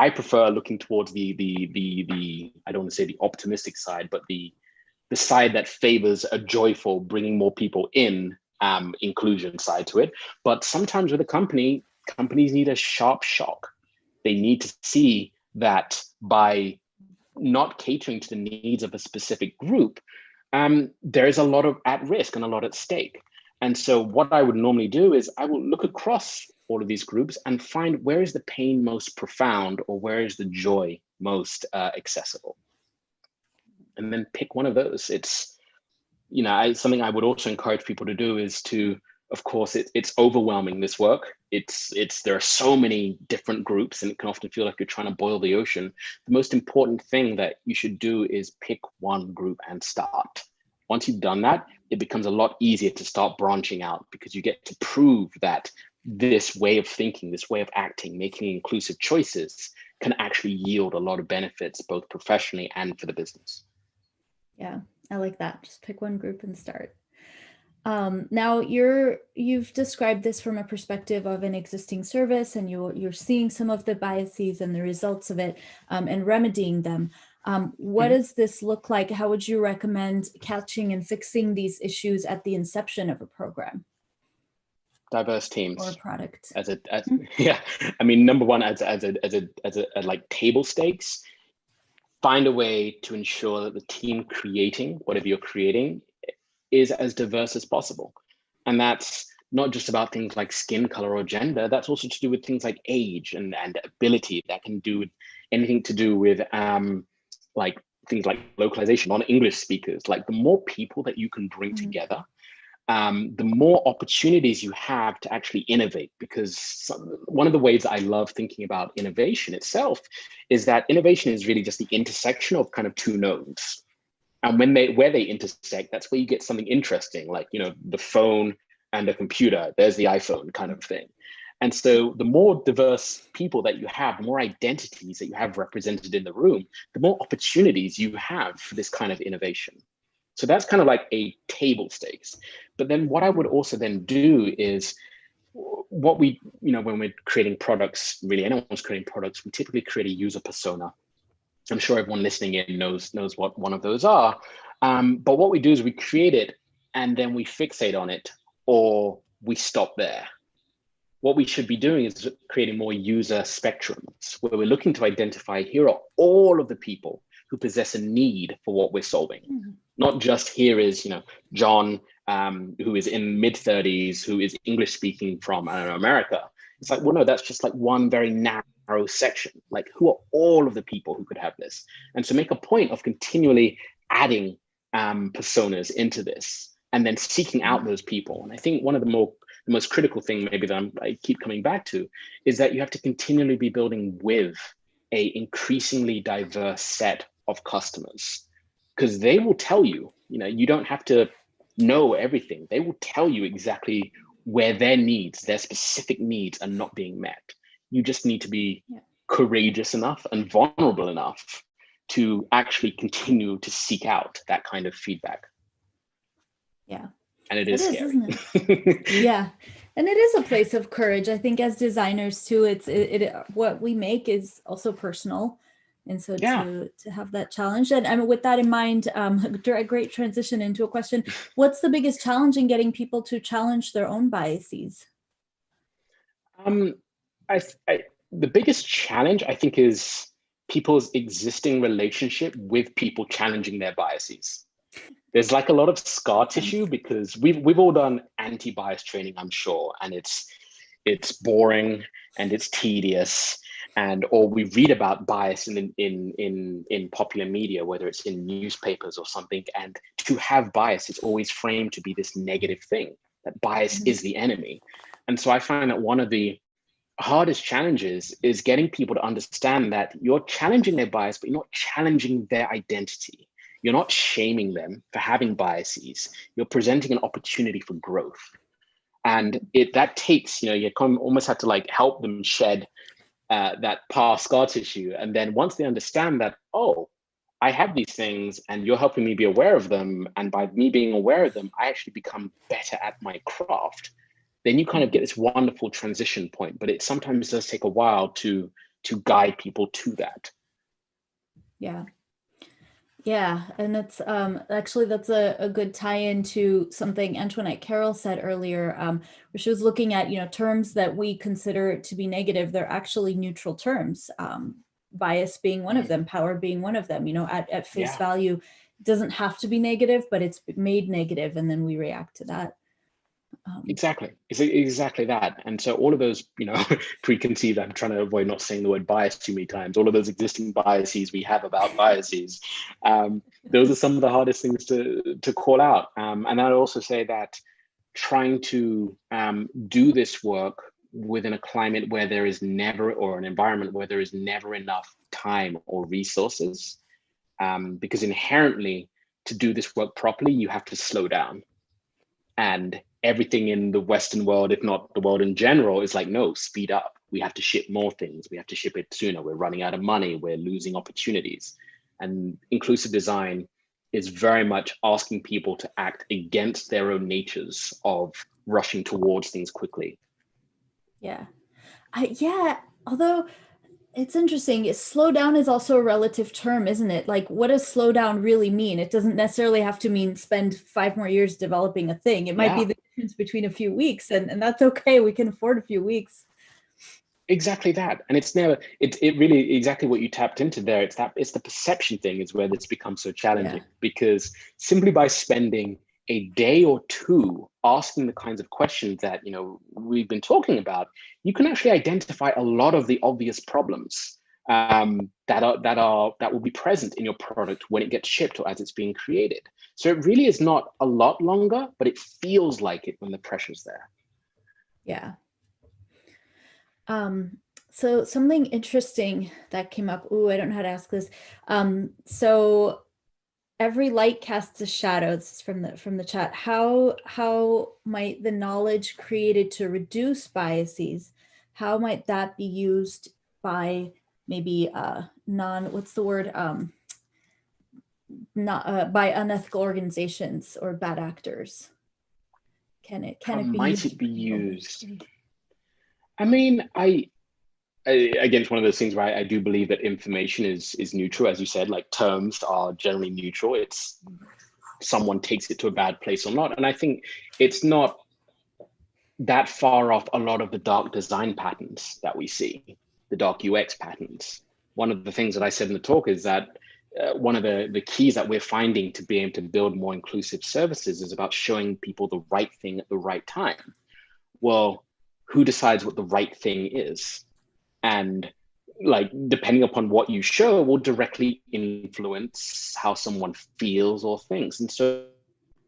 I prefer looking towards the I don't want to say the optimistic side, but the side that favors a joyful, bringing more people in, inclusion side to it. But sometimes with a company, companies need a sharp shock. They need to see that by not catering to the needs of a specific group, there is a lot of at risk and a lot at stake. And so what I would normally do is I will look across all of these groups and find where is the pain most profound, or where is the joy most accessible, and then pick one of those. It's, you know, something I would also encourage people to do is to, of course, it's overwhelming, this work. There are so many different groups, and it can often feel like you're trying to boil the ocean. The most important thing that you should do is pick one group and start. Once you've done that, it becomes a lot easier to start branching out, because you get to prove that this way of thinking, this way of acting, making inclusive choices can actually yield a lot of benefits, both professionally and for the business. Yeah, I like that. Just pick one group and start. Now you've described this from a perspective of an existing service, and you're seeing some of the biases and the results of it, and remedying them. What does this look like? How would you recommend catching and fixing these issues at the inception of a program Diverse teams or a product? Yeah, I mean, number one, as like table stakes, find a way to ensure that the team creating whatever you're creating is as diverse as possible. And that's not just about things like skin color or gender, that's also to do with things like age and ability. That can do with anything to do with like things like localization, non-English speakers. Like the more people that you can bring together, the more opportunities you have to actually innovate. Because one of the ways I love thinking about innovation itself is that innovation is really just the intersection of kind of two nodes. And where they intersect, that's where you get something interesting, like, you know, the phone and the computer, there's the iPhone kind of thing. And so the more diverse people that you have, the more identities that you have represented in the room, the more opportunities you have for this kind of innovation. So that's kind of like a table stakes. But then what I would also then do is what we, you know, when we're creating products, really anyone's creating products, we typically create a user persona. I'm sure everyone listening in knows what one of those are. But what we do is we create it and then we fixate on it, or we stop there. What we should be doing is creating more user spectrums where we're looking to identify, here are all of the people who possess a need for what we're solving. Not just here is, you know, John, who is in mid-30s, who is English speaking from, I don't know, America. It's like, well, no, that's just like one very narrow section. Like, who are all of the people who could have this? And so make a point of continually adding personas into this and then seeking out those people. And I think one of the most critical thing maybe that I keep coming back to is that you have to continually be building with a increasingly diverse set of customers, because they will tell you, you know, you don't have to know everything. They will tell you exactly where their needs, their specific needs are not being met. You just need to be courageous enough and vulnerable enough to actually continue to seek out that kind of feedback. Yeah. And it is scary. Isn't it? Yeah. And it is a place of courage. I think as designers too, it what we make is also personal. And so to have that challenge, and with that in mind, a great transition into a question. What's the biggest challenge in getting people to challenge their own biases? The biggest challenge, I think, is people's existing relationship with people challenging their biases. There's like a lot of scar tissue because we've all done anti-bias training, I'm sure, and it's boring and it's tedious, or we read about bias in popular media, whether it's in newspapers or something, and to have bias is always framed to be this negative thing, that bias is the enemy. And so I find that one of the hardest challenges is getting people to understand that you're challenging their bias, but you're not challenging their identity. You're not shaming them for having biases. You're presenting an opportunity for growth. And that takes, you know, you almost have to like help them shed that past scar tissue. And then once they understand that, oh, I have these things and you're helping me be aware of them, and by me being aware of them, I actually become better at my craft, then you kind of get this wonderful transition point. But it sometimes does take a while to guide people to that. Yeah. Yeah, and it's actually that's a good tie-in to something Antoinette Carroll said earlier, where she was looking at, you know, terms that we consider to be negative. They're actually neutral terms. Bias being one of them, power being one of them. You know, at face value, it doesn't have to be negative, but it's made negative, and then we react to that. Exactly. It's exactly that. And so all of those, you know, preconceived, I'm trying to avoid not saying the word bias too many times, all of those existing biases we have about biases, those are some of the hardest things to call out. And I'd also say that trying to do this work within a climate where there is never, or an environment where there is never enough time or resources, because inherently to do this work properly, you have to slow down. And everything in the Western world, if not the world in general, is like, no, speed up. We have to ship more things. We have to ship it sooner. We're running out of money. We're losing opportunities. And inclusive design is very much asking people to act against their own natures of rushing towards things quickly. Yeah. Although It's interesting. Slow down is also a relative term, isn't it? Like, what does slow down really mean? It doesn't necessarily have to mean spend 5 more years developing a thing. It might be Yeah. the difference between a few weeks, and that's okay. We can afford a few weeks. Exactly that. And it's never, it really exactly what you tapped into there. It's the perception thing is where this becomes so challenging, because simply by spending a day or two asking the kinds of questions that, you know, we've been talking about, you can actually identify a lot of the obvious problems that will be present in your product when it gets shipped or as it's being created. So it really is not a lot longer, but it feels like it when the pressure's there. Yeah. So something interesting that came up. Ooh, I don't know how to ask this. So every light casts a shadow. This is from the chat. How might the knowledge created to reduce biases, how might that be used by maybe what's the word? Not by unethical organizations or bad actors? Can it be Might used? it be used? I mean, again, it's one of those things where I do believe that information is neutral, as you said. Like, terms are generally neutral. It's someone takes it to a bad place or not, and I think it's not that far off a lot of the dark design patterns that we see, the dark UX patterns. One of the things that I said in the talk is that one of the keys that we're finding to be able to build more inclusive services is about showing people the right thing at the right time. Well, who decides what the right thing is? And like, depending upon what you show will directly influence how someone feels or thinks. And so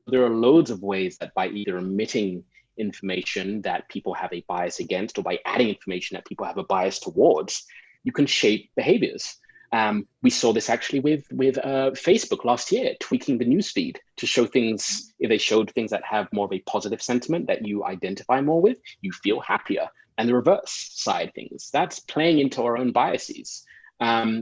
there are loads of ways that by either omitting information that people have a bias against or by adding information that people have a bias towards, you can shape behaviors. We saw this actually with Facebook last year, tweaking the newsfeed to show things. If they showed things that have more of a positive sentiment that you identify more with, you feel happier. And the reverse side things, that's playing into our own biases.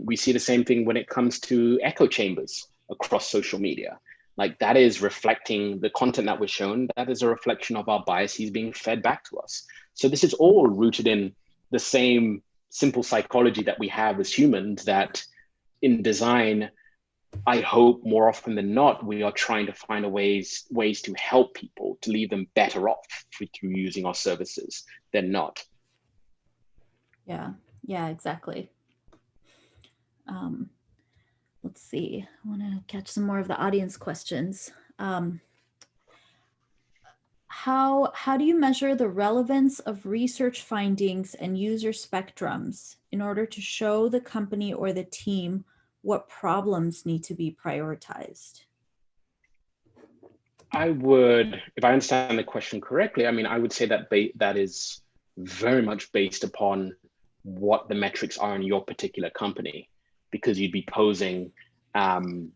We see the same thing when it comes to echo chambers across social media. Like, that is reflecting the content that we're shown. That is a reflection of our biases being fed back to us. So this is all rooted in the same simple psychology that we have as humans, that in design, I hope more often than not, we are trying to find ways to help people, to leave them better off through using our services than not. Yeah, exactly. Let's see, I want to catch some more of the audience questions. How do you measure the relevance of research findings and user spectrums in order to show the company or the team what problems need to be prioritized? I would, if I understand the question correctly, I mean, I would say that that is very much based upon what the metrics are in your particular company, because you'd be posing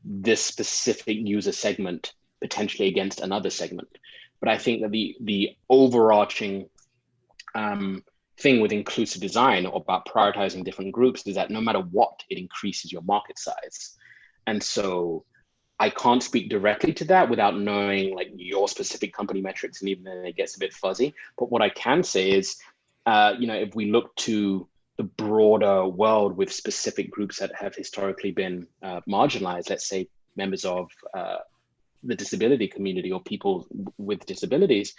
this specific user segment potentially against another segment. But I think that the overarching thing with inclusive design or about prioritizing different groups is that no matter what, it increases your market size. And so I can't speak directly to that without knowing like your specific company metrics, and even then it gets a bit fuzzy. But what I can say is, if we look to the broader world with specific groups that have historically been marginalized, let's say members of the disability community or people with disabilities,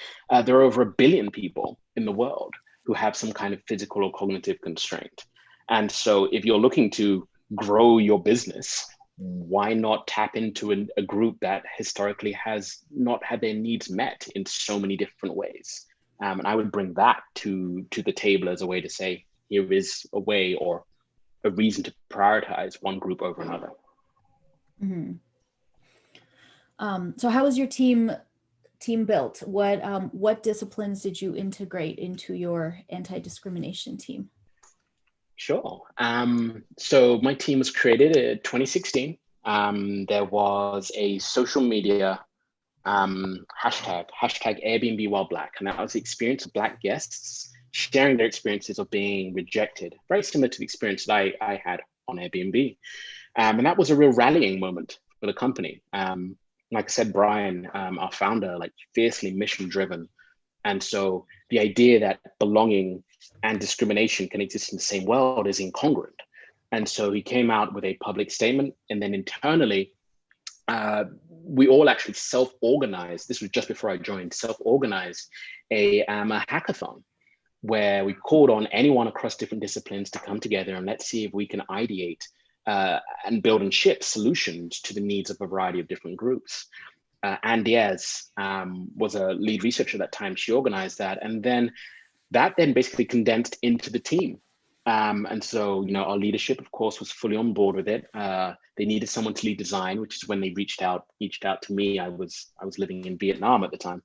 there are over 1 billion people in the world who have some kind of physical or cognitive constraint. And so if you're looking to grow your business, why not tap into a group that historically has not had their needs met in so many different ways? And I would bring that to the table as a way to say, here is a way or a reason to prioritize one group over another. Mm-hmm. So how was your team built? What disciplines did you integrate into your anti-discrimination team? Sure. So my team was created in 2016. There was a social media hashtag Airbnb while Black, and that was the experience of Black guests sharing their experiences of being rejected, very similar to the experience that I had on Airbnb. And that was a real rallying moment for the company. Like I said, Brian, our founder, like fiercely mission driven, And so the idea that belonging and discrimination can exist in the same world is incongruent. And so he came out with a public statement, and then internally, we all actually self-organized. This was just before I joined, self-organized a hackathon where we called on anyone across different disciplines to come together and let's see if we can ideate and build and ship solutions to the needs of a variety of different groups. Anne Diaz was a lead researcher at that time. She organized that, and then that basically condensed into the team. And so, our leadership, of course, was fully on board with it. They needed someone to lead design, which is when they reached out to me. I was living in Vietnam at the time.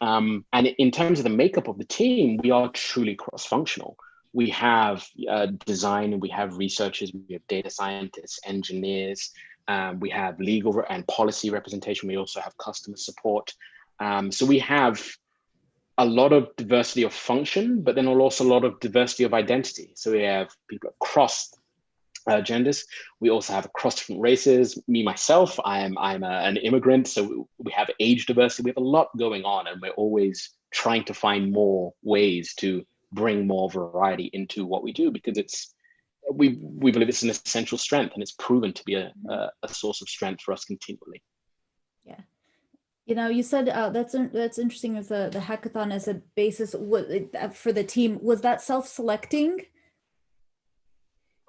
And in terms of the makeup of the team, we are truly cross-functional. We have design, and we have researchers, we have data scientists, engineers, we have legal and policy representation. We also have customer support. So we have a lot of diversity of function, but then also a lot of diversity of identity. So we have people across genders. We also have across different races. Me, myself, I'm an immigrant. So we have age diversity. We have a lot going on, and we're always trying to find more ways to bring more variety into what we do, because we believe it's an essential strength, and it's proven to be a source of strength for us continually. Yeah. You said that's interesting with the hackathon as a basis for the team. Was that self-selecting?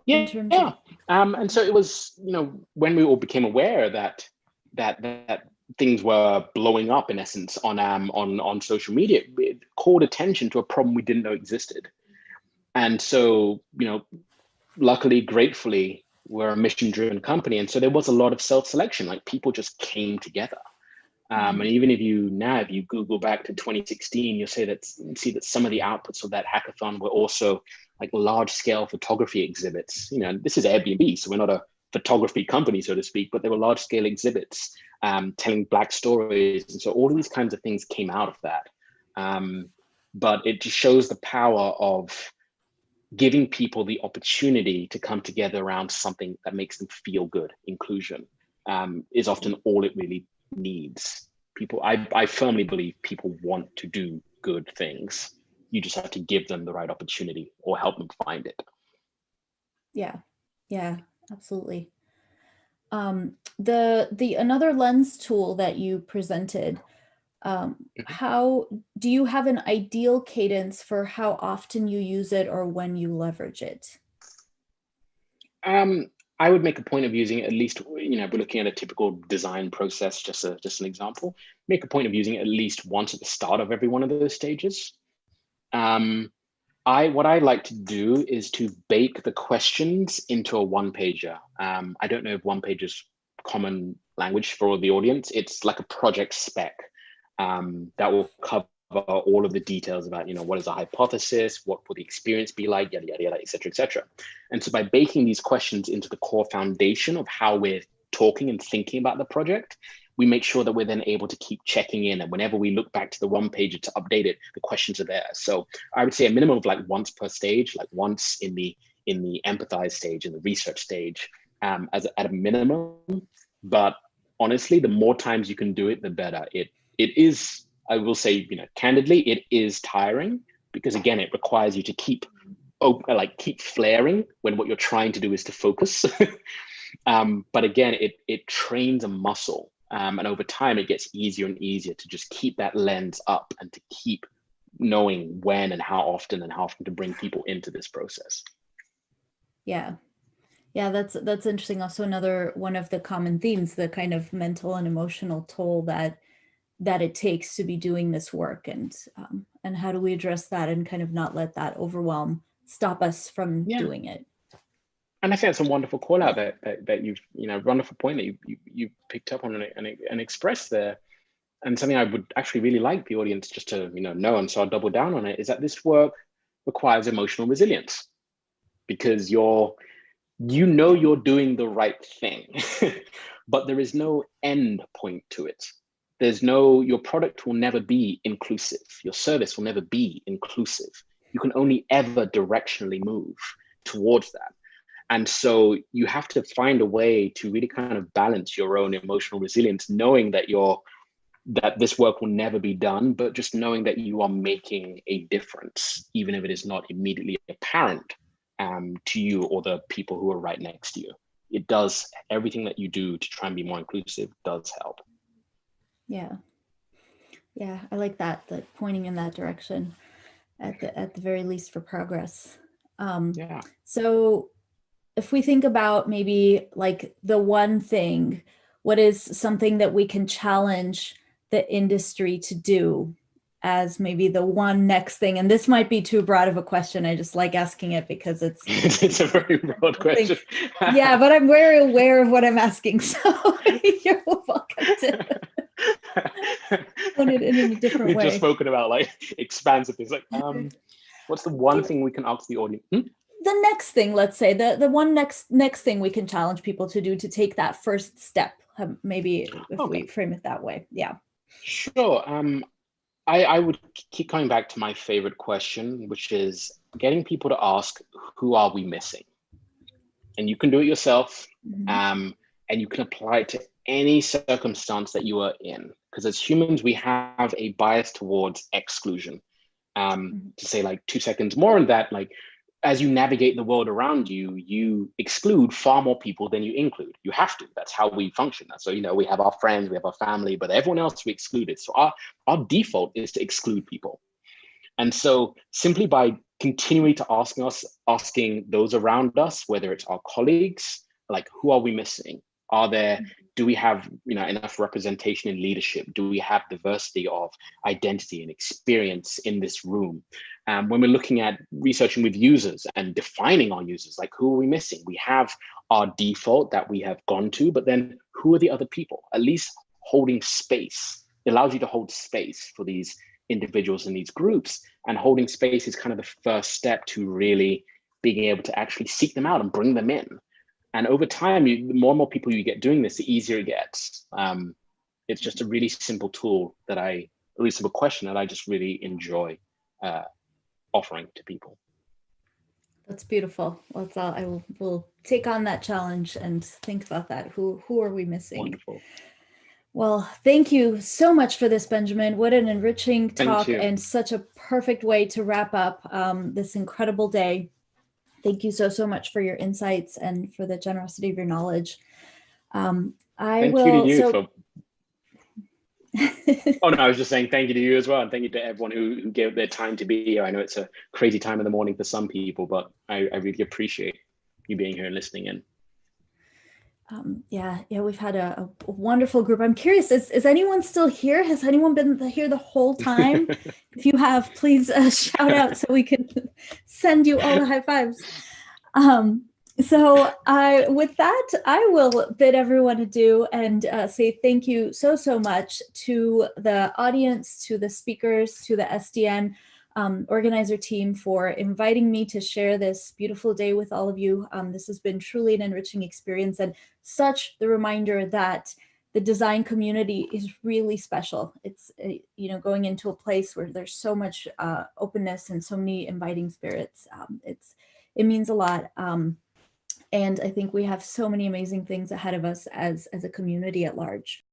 Yeah. And so it was, when we all became aware that things were blowing up in essence on social media, it called attention to a problem we didn't know existed. And so, luckily, gratefully, we're a mission-driven company, and so there was a lot of self-selection. Like, people just came together. And even if you Google back to 2016, you'll see that some of the outputs of that hackathon were also like large-scale photography exhibits. This is Airbnb, so we're not a photography company, so to speak, but there were large-scale exhibits telling Black stories, and so all of these kinds of things came out of that. But it just shows the power of giving people the opportunity to come together around something that makes them feel good. Inclusion is often all it really needs. I firmly believe people want to do good things. You just have to give them the right opportunity or help them find it. Yeah, absolutely. The another lens tool that you presented, how do you have an ideal cadence for how often you use it or when you leverage it? I would make a point of using it at least, we're looking at a typical design process, just an example, make a point of using it at least once at the start of every one of those stages. What I like to do is to bake the questions into a one-pager. I don't know if one-page is common language for the audience. It's like a project spec that will cover all of the details about, what is a hypothesis, what will the experience be like, yada, yada, yada, et cetera, et cetera. And so by baking these questions into the core foundation of how we're talking and thinking about the project, we make sure that we're then able to keep checking in. And whenever we look back to the one page to update it, the questions are there. So I would say a minimum of like once per stage, like once in the empathize stage, in the research stage, at a minimum. But honestly, the more times you can do it, the better. It is, I will say, candidly, it is tiring, because again, it requires you to keep flaring when what you're trying to do is to focus. But again, it trains a muscle. And over time, it gets easier and easier to just keep that lens up and to keep knowing when and how often to bring people into this process. Yeah, that's interesting. Also, another one of the common themes, the kind of mental and emotional toll that it takes to be doing this work, and how do we address that and kind of not let that overwhelm stop us from doing it. And I think that's a wonderful call out that you've, wonderful point that you picked up on and expressed there. And something I would actually really like the audience just to, know, and so I'll double down on it, is that this work requires emotional resilience, because you're doing the right thing, but there is no end point to it. Your product will never be inclusive. Your service will never be inclusive. You can only ever directionally move towards that. And so you have to find a way to really kind of balance your own emotional resilience, knowing that that this work will never be done, but just knowing that you are making a difference, even if it is not immediately apparent to you or the people who are right next to you. It does, everything that you do to try and be more inclusive does help. Yeah. Yeah, I like that pointing in that direction at the very least for progress. Yeah. So if we think about maybe like the one thing, what is something that we can challenge the industry to do as maybe the one next thing? And this might be too broad of a question. I just like asking it because it's a very broad question. Yeah, but I'm very aware of what I'm asking. So you're welcome to put it in a different We've way. just spoken about like expansive things. Like, what's the one thing we can ask the audience? The next thing, let's say, the one next thing we can challenge people to do to take that first step, maybe if we frame it that way. Yeah. Sure. I would keep coming back to my favorite question, which is getting people to ask, who are we missing? And you can do it yourself, and you can apply it to any circumstance that you are in. Because as humans, we have a bias towards exclusion. To say like 2 seconds more on that, like, as you navigate the world around you, you exclude far more people than you include. You have to. That's how we function. So, you know, we have our friends, we have our family, but everyone else we excluded. So our default is to exclude people. And so simply by continuing to asking those around us, whether it's our colleagues, like, who are we missing? Do we have, you know, enough representation in leadership? Do we have diversity of identity and experience in this room? When we're looking at researching with users and defining our users, like, who are we missing? We have our default that we have gone to, but then who are the other people? At least holding space. It allows you to hold space for these individuals in these groups, and holding space is kind of the first step to really being able to actually seek them out and bring them in. And over time, the more and more people you get doing this, the easier it gets. It's just a really simple tool that a really simple question that I just really enjoy offering to people. That's beautiful. I will take on that challenge and think about that. Who are we missing? Wonderful. Well, thank you so much for this, Benjamin. What an enriching talk and such a perfect way to wrap up this incredible day. Thank you so much for your insights and for the generosity of your knowledge. Thank you to you. Oh no, I was just saying thank you to you as well, and thank you to everyone who gave their time to be here. I know it's a crazy time in the morning for some people, but I really appreciate you being here and listening in. Yeah, we've had a wonderful group. I'm curious, is anyone still here? Has anyone been here the whole time? If you have, please shout out so we can send you all the high fives. So with that, I will bid everyone adieu and say thank you so much to the audience, to the speakers, to the SDN organizer team for inviting me to share this beautiful day with all of you. This has been truly an enriching experience and such the reminder that the design community is really special. It's, you know, going into a place where there's so much openness and so many inviting spirits. It means a lot. And I think we have so many amazing things ahead of us as a community at large.